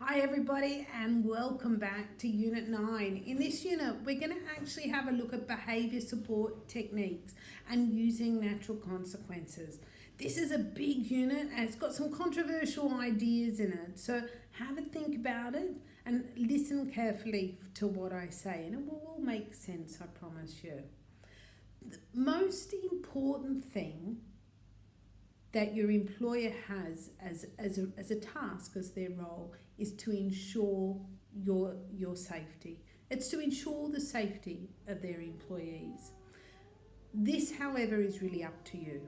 Hi everybody and welcome back to Unit 9. In this unit we're going to actually have a look at behaviour support techniques and using natural consequences. This is a big unit and it's got some controversial ideas in it, so have a think about it and listen carefully to what I say and it will all make sense, I promise you. The most important thing that your employer has as a task, as their role, is to ensure your safety. It's to ensure the safety of their employees. This, however, is really up to you.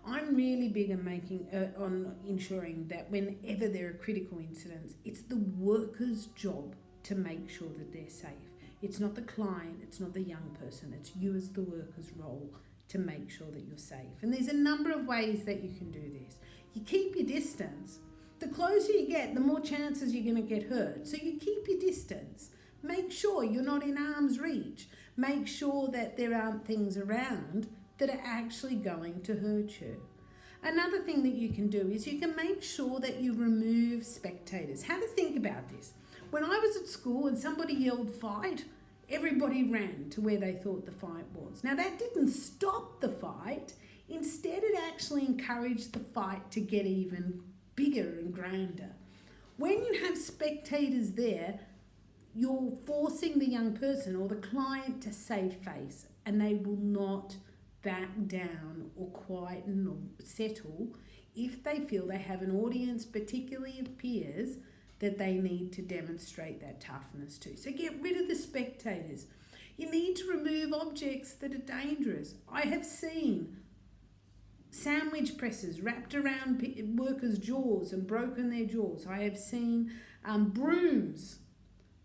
I'm really big on ensuring that whenever there are critical incidents, it's the worker's job to make sure that they're safe. It's not the client, it's not the young person, it's you as the worker's role to make sure that you're safe. And there's a number of ways that you can do this. You keep your distance. The closer you get, the more chances you're going to get hurt. So you keep your distance. Make sure you're not in arm's reach. Make sure that there aren't things around that are actually going to hurt you. Another thing that you can do is you can make sure that you remove spectators. Have a think about this. When I was at school and somebody yelled fight, everybody ran to where they thought the fight was. Now that didn't stop the fight. Instead, it actually encouraged the fight to get even bigger and grander. When you have spectators there, you're forcing the young person or the client to save face, and they will not back down or quieten or settle if they feel they have an audience, particularly of peers, that they need to demonstrate that toughness to. So get rid of the spectators. You need to remove objects that are dangerous. I have seen sandwich presses wrapped around workers' jaws and broken their jaws. I have seen brooms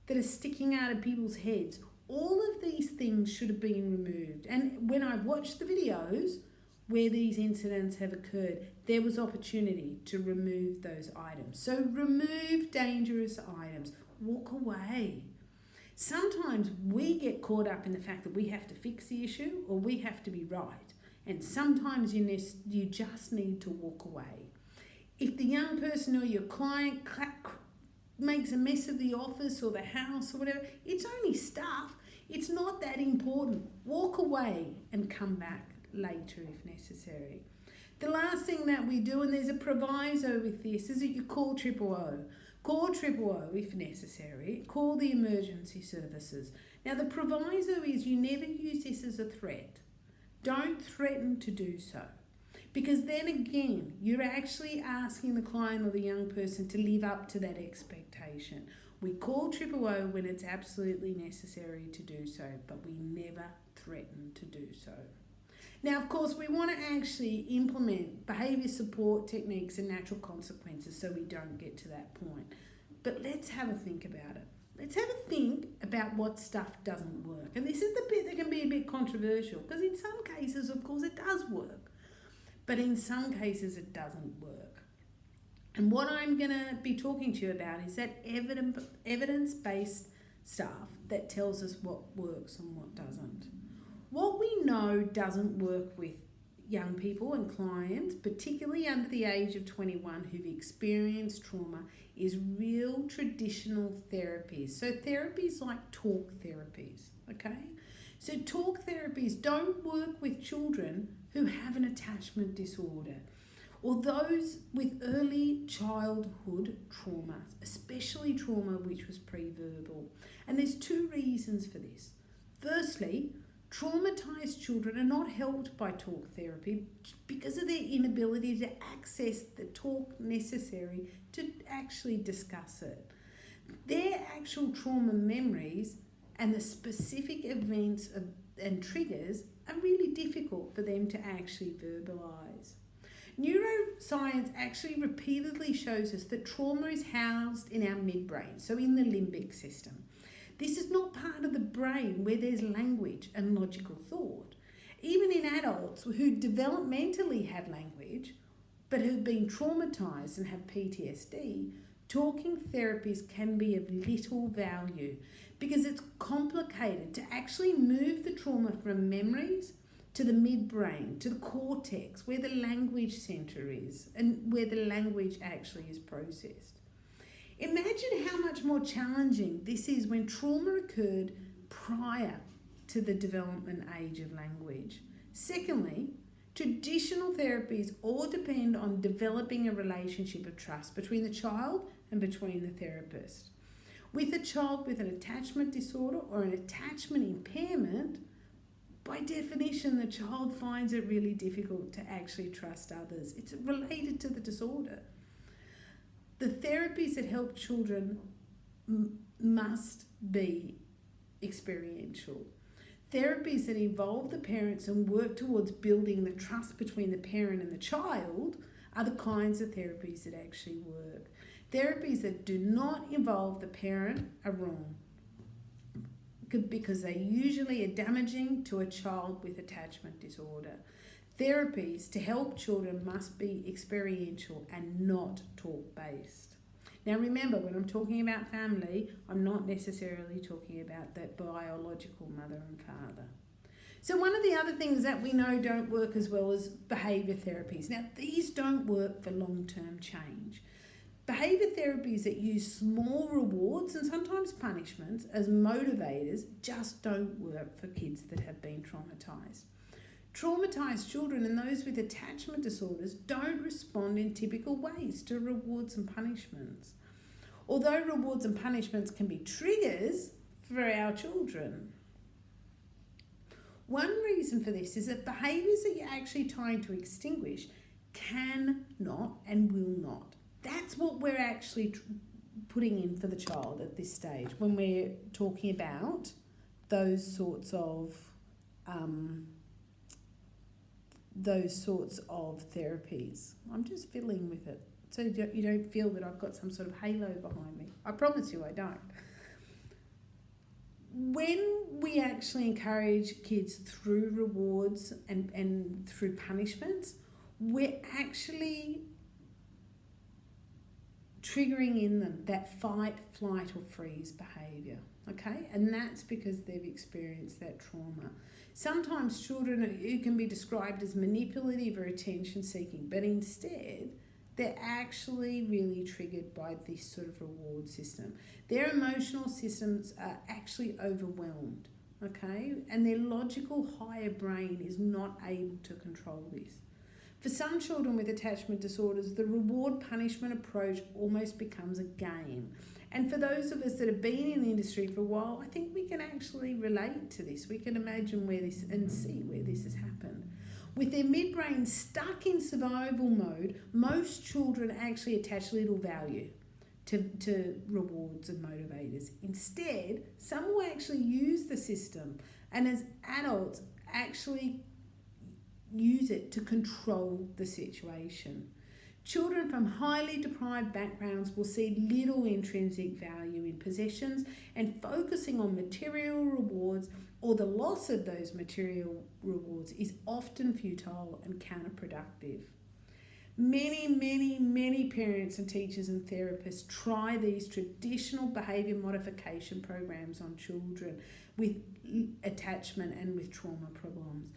that are sticking out of people's heads. All of these things should have been removed. And when I watched the videos where these incidents have occurred, there was opportunity to remove those items. So remove dangerous items. Walk away. Sometimes we get caught up in the fact that we have to fix the issue or we have to be right. And sometimes you just need to walk away. If the young person or your client makes a mess of the office or the house or whatever, it's only stuff. It's not that important. Walk away and come back later if necessary. The last thing that we do, and there's a proviso with this, is that you call OOO. Call OOO if necessary. Call the emergency services. Now the proviso is you never use this as a threat. Don't threaten to do so. Because then again, you're actually asking the client or the young person to live up to that expectation. We call OOO when it's absolutely necessary to do so, but we never threaten to do so. Now, of course, we want to actually implement behaviour support techniques and natural consequences so we don't get to that point. But let's have a think about it. Let's have a think about what stuff doesn't work. And this is the bit that can be a bit controversial because in some cases, of course, it does work. But in some cases, it doesn't work. And what I'm going to be talking to you about is that evidence-based stuff that tells us what works and what doesn't. What we know doesn't work with young people and clients, particularly under the age of 21 who've experienced trauma, is real traditional therapies. So therapies like talk therapies, okay? So talk therapies don't work with children who have an attachment disorder or those with early childhood trauma, especially trauma which was pre-verbal. And there's two reasons for this. Firstly, traumatized children are not helped by talk therapy because of their inability to access the talk necessary to actually discuss it. Their actual trauma memories and the specific events and triggers are really difficult for them to actually verbalize. Neuroscience actually repeatedly shows us that trauma is housed in our midbrain, so in the limbic system. This is not part of the brain where there's language and logical thought. Even in adults who developmentally have language but have been traumatized and have PTSD, talking therapies can be of little value because it's complicated to actually move the trauma from memories to the midbrain, to the cortex, where the language center is and where the language actually is processed. Imagine how much more challenging this is when trauma occurred prior to the development age of language. Secondly, traditional therapies all depend on developing a relationship of trust between the child and between the therapist. With a child with an attachment disorder or an attachment impairment, by definition, the child finds it really difficult to actually trust others. It's related to the disorder. The therapies that help children must be experiential. Therapies that involve the parents and work towards building the trust between the parent and the child are the kinds of therapies that actually work. Therapies that do not involve the parent are wrong because they usually are damaging to a child with attachment disorder. Therapies to help children must be experiential and not talk-based. Now remember, when I'm talking about family, I'm not necessarily talking about that biological mother and father. So one of the other things that we know don't work as well as behaviour therapies. Now these don't work for long-term change. Behaviour therapies that use small rewards and sometimes punishments as motivators just don't work for kids that have been traumatised. Traumatised children and those with attachment disorders don't respond in typical ways to rewards and punishments. Although rewards and punishments can be triggers for our children. One reason for this is that behaviours that you're actually trying to extinguish cannot and will not. That's what we're actually putting in for the child at this stage when we're talking about those sorts of therapies. I'm just fiddling with it so you don't feel that I've got some sort of halo behind me. I promise you I don't. When we actually encourage kids through rewards and through punishments, we're actually triggering in them that fight, flight or freeze behaviour, okay? And that's because they've experienced that trauma. Sometimes children who can be described as manipulative or attention seeking, but instead they're actually really triggered by this sort of reward system. Their emotional systems are actually overwhelmed, okay? And their logical higher brain is not able to control this. For some children with attachment disorders, the reward-punishment approach almost becomes a game. And for those of us that have been in the industry for a while, I think we can actually relate to this. We can imagine where this and see where this has happened. With their midbrain stuck in survival mode, most children actually attach little value to rewards and motivators. Instead, some will actually use the system and as adults actually use it to control the situation. Children from highly deprived backgrounds will see little intrinsic value in possessions and focusing on material rewards or the loss of those material rewards is often futile and counterproductive. Many parents and teachers and therapists try these traditional behaviour modification programs on children with attachment and with trauma problems,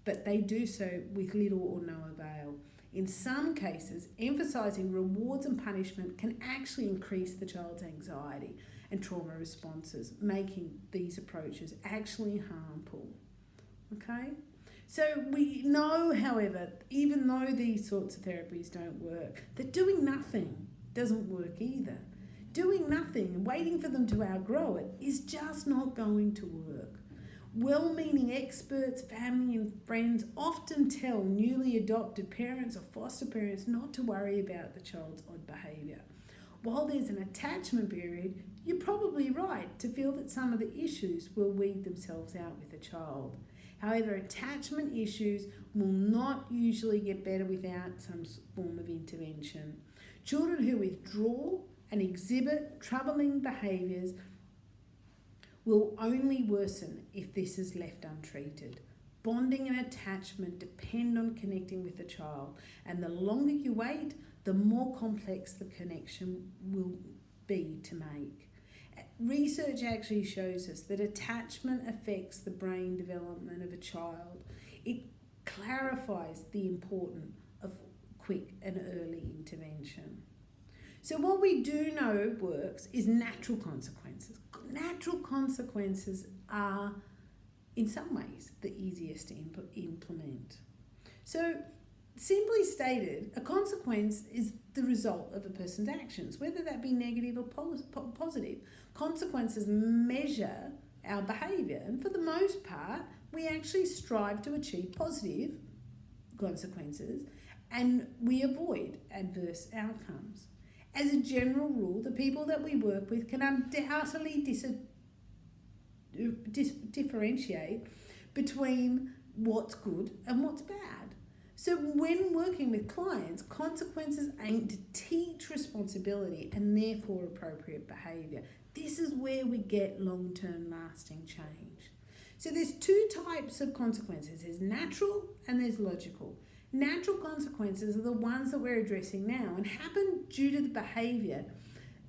but they do so with little or no avail. In some cases, emphasising rewards and punishment can actually increase the child's anxiety and trauma responses, making these approaches actually harmful. Okay? So we know, however, even though these sorts of therapies don't work, that doing nothing doesn't work either. Doing nothing and waiting for them to outgrow it is just not going to work. Well-meaning experts, family and friends often tell newly adopted parents or foster parents not to worry about the child's odd behaviour. While there's an attachment period, you're probably right to feel that some of the issues will weed themselves out with the child. However, attachment issues will not usually get better without some form of intervention. Children who withdraw and exhibit troubling behaviours will only worsen if this is left untreated. Bonding and attachment depend on connecting with the child, and the longer you wait, the more complex the connection will be to make. Research actually shows us that attachment affects the brain development of a child. It clarifies the importance of quick and early intervention. So what we do know works is natural consequences. Natural consequences are, in some ways, the easiest to implement. So, simply stated, a consequence is the result of a person's actions, whether that be negative or positive. Consequences measure our behaviour, and for the most part, we actually strive to achieve positive consequences and we avoid adverse outcomes. As a general rule, the people that we work with can undoubtedly differentiate between what's good and what's bad. So when working with clients, consequences aim to teach responsibility and therefore appropriate behaviour. This is where we get long-term lasting change. So there's two types of consequences. There's natural and there's logical. Natural consequences are the ones that we're addressing now and happen due to the behaviour,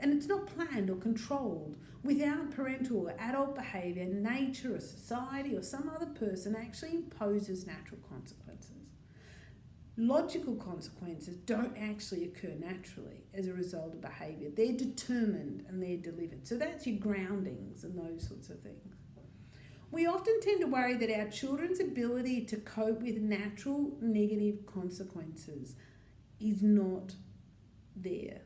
and it's not planned or controlled. Without parental or adult behaviour, nature or society or some other person actually imposes natural consequences. Logical consequences don't actually occur naturally as a result of behaviour. They're determined and they're delivered. So that's your groundings and those sorts of things. We often tend to worry that our children's ability to cope with natural negative consequences is not there.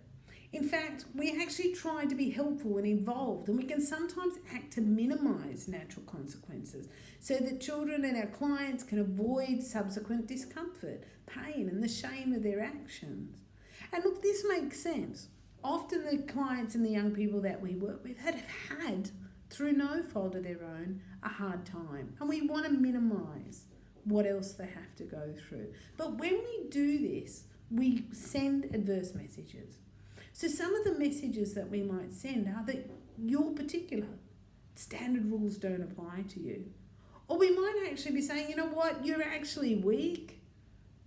In fact, we actually try to be helpful and involved, and we can sometimes act to minimise natural consequences so that children and our clients can avoid subsequent discomfort, pain, and the shame of their actions. And look, this makes sense. Often the clients and the young people that we work with have had, through no fault of their own, a hard time, and we want to minimise what else they have to go through. But when we do this, we send adverse messages. So some of the messages that we might send are that you're particular, standard rules don't apply to you. Or we might actually be saying, you know what, you're actually weak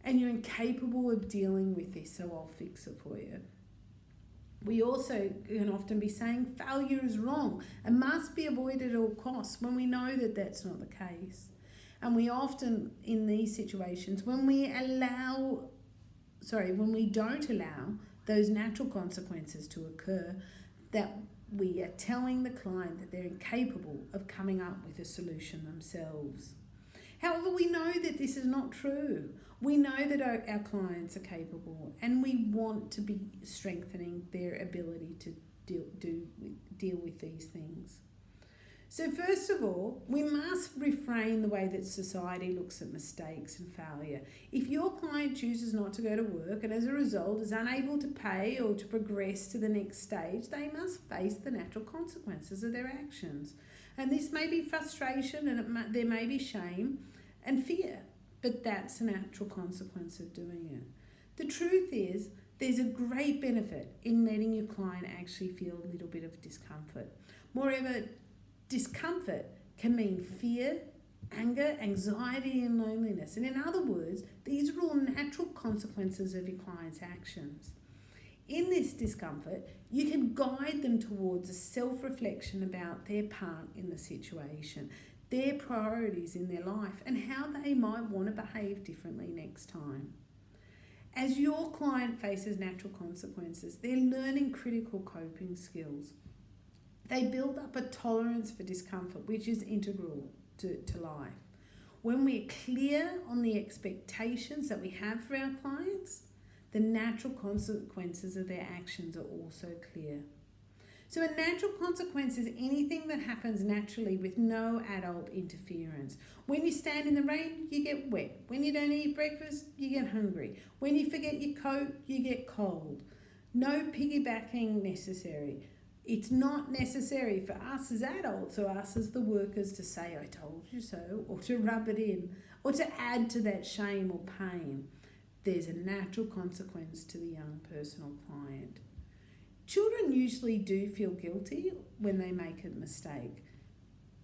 and you're incapable of dealing with this, so I'll fix it for you. We also can often be saying failure is wrong and must be avoided at all costs when we know that that's not the case. And we often, in these situations, when we don't allow those natural consequences to occur, that we are telling the client that they're incapable of coming up with a solution themselves. However, we know that this is not true. We know that our clients are capable, and we want to be strengthening their ability to deal with these things. So first of all, we must reframe the way that society looks at mistakes and failure. If your client chooses not to go to work and as a result is unable to pay or to progress to the next stage, they must face the natural consequences of their actions. And this may be frustration, and there may be shame and fear, but that's a natural consequence of doing it. The truth is, there's a great benefit in letting your client actually feel a little bit of discomfort. Moreover, discomfort can mean fear, anger, anxiety, and loneliness. And in other words, these are all natural consequences of your client's actions. In this discomfort, you can guide them towards a self-reflection about their part in the situation, their priorities in their life, and how they might want to behave differently next time. As your client faces natural consequences, they're learning critical coping skills. They build up a tolerance for discomfort, which is integral to life. When we're clear on the expectations that we have for our clients, the natural consequences of their actions are also clear. So a natural consequence is anything that happens naturally with no adult interference. When you stand in the rain, you get wet. When you don't eat breakfast, you get hungry. When you forget your coat, you get cold. No piggybacking necessary. It's not necessary for us as adults or us as the workers to say, I told you so, or to rub it in, or to add to that shame or pain. There's a natural consequence to the young person or client. Children usually do feel guilty when they make a mistake.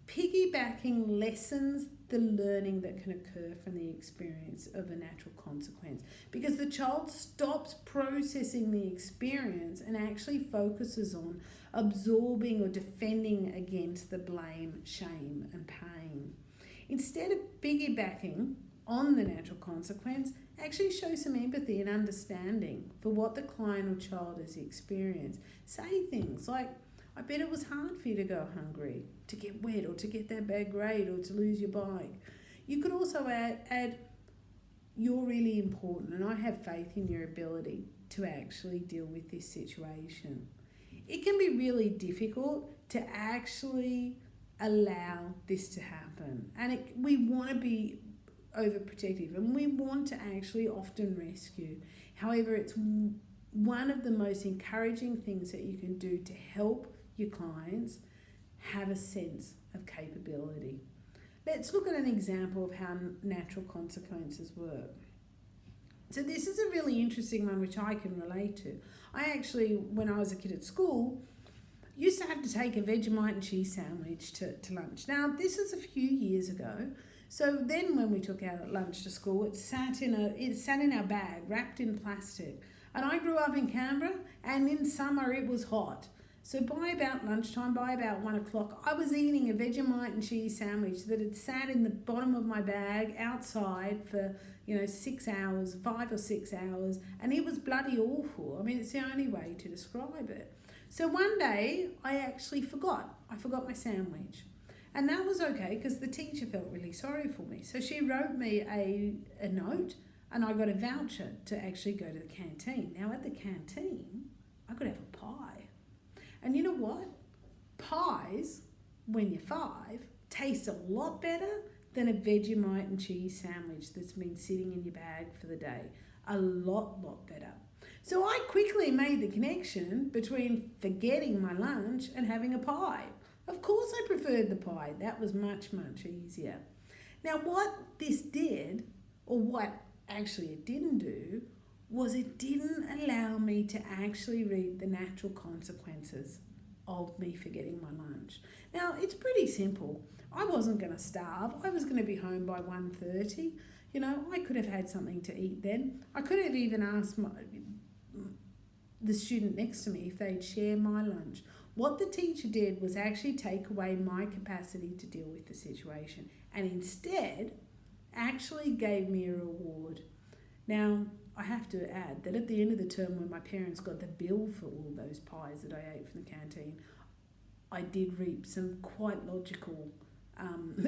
Piggybacking lessens the learning that can occur from the experience of a natural consequence because the child stops processing the experience and actually focuses on absorbing or defending against the blame, shame, and pain. Instead of piggybacking on the natural consequence, Actually show some empathy and understanding for what the client or child has experienced. Say things like, I bet it was hard for you to go hungry, to get wet, or to get that bad grade, or to lose your bike. You could also add you're really important and I have faith in your ability to actually deal with this situation. It can be really difficult to actually allow this to happen, and we want to be overprotective and we want to actually often rescue. However, it's one of the most encouraging things that you can do to help your clients have a sense of capability. Let's look at an example of how natural consequences work. So this is a really interesting one which I can relate to. I actually, when I was a kid at school, used to have to take a Vegemite and cheese sandwich to lunch. Now, this is a few years ago. So then when we took our lunch to school, it sat in our bag, wrapped in plastic. And I grew up in Canberra, and in summer it was hot. So by about lunchtime, by about 1 o'clock, I was eating a Vegemite and cheese sandwich that had sat in the bottom of my bag outside for 6 hours, 5 or 6 hours, and it was bloody awful. I mean, it's the only way to describe it. So one day I actually forgot. I forgot my sandwich. And that was okay because the teacher felt really sorry for me. So she wrote me a note, and I got a voucher to actually go to the canteen. Now at the canteen, I could have a pie. And you know what? Pies, when you're 5, taste a lot better than a Vegemite and cheese sandwich that's been sitting in your bag for the day. A lot better. So I quickly made the connection between forgetting my lunch and having a pie. Of course I preferred the pie. That was much easier. Now what this did, or what actually it didn't do, was it didn't allow me to actually reap the natural consequences of me forgetting my lunch. Now, it's pretty simple. I wasn't going to starve. I was going to be home by 1:30. I could have had something to eat then. I could have even asked the student next to me if they'd share my lunch. What the teacher did was actually take away my capacity to deal with the situation, and instead actually gave me a reward. Now, I have to add that at the end of the term, when my parents got the bill for all those pies that I ate from the canteen, I did reap some quite logical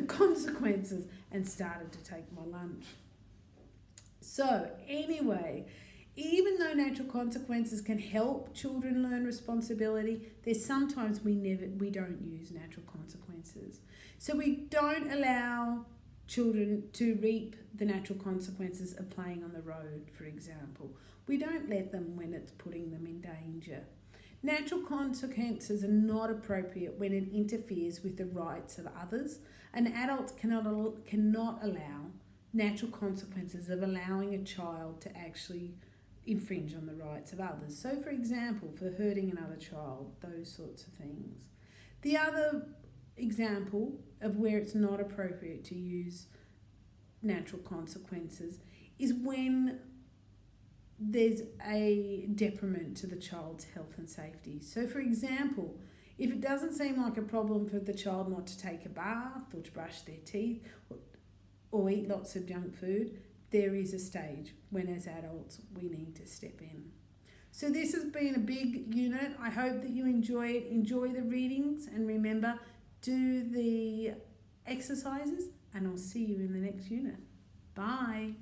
consequences and started to take my lunch. So anyway, even though natural consequences can help children learn responsibility, there's sometimes we don't use natural consequences. So we don't allow children to reap the natural consequences of playing on the road, for example. We don't let them when it's putting them in danger. Natural consequences are not appropriate when it interferes with the rights of others, and adults cannot allow natural consequences of allowing a child to actually infringe on the rights of others. So, for example, for hurting another child, those sorts of things. The other example of where it's not appropriate to use natural consequences is when there's a detriment to the child's health and safety. So, for example, if it doesn't seem like a problem for the child not to take a bath or to brush their teeth or eat lots of junk food, there is a stage when as adults we need to step in. So this has been a big unit. I hope that you enjoy it. Enjoy the readings, and remember, do the exercises, and I'll see you in the next unit. Bye.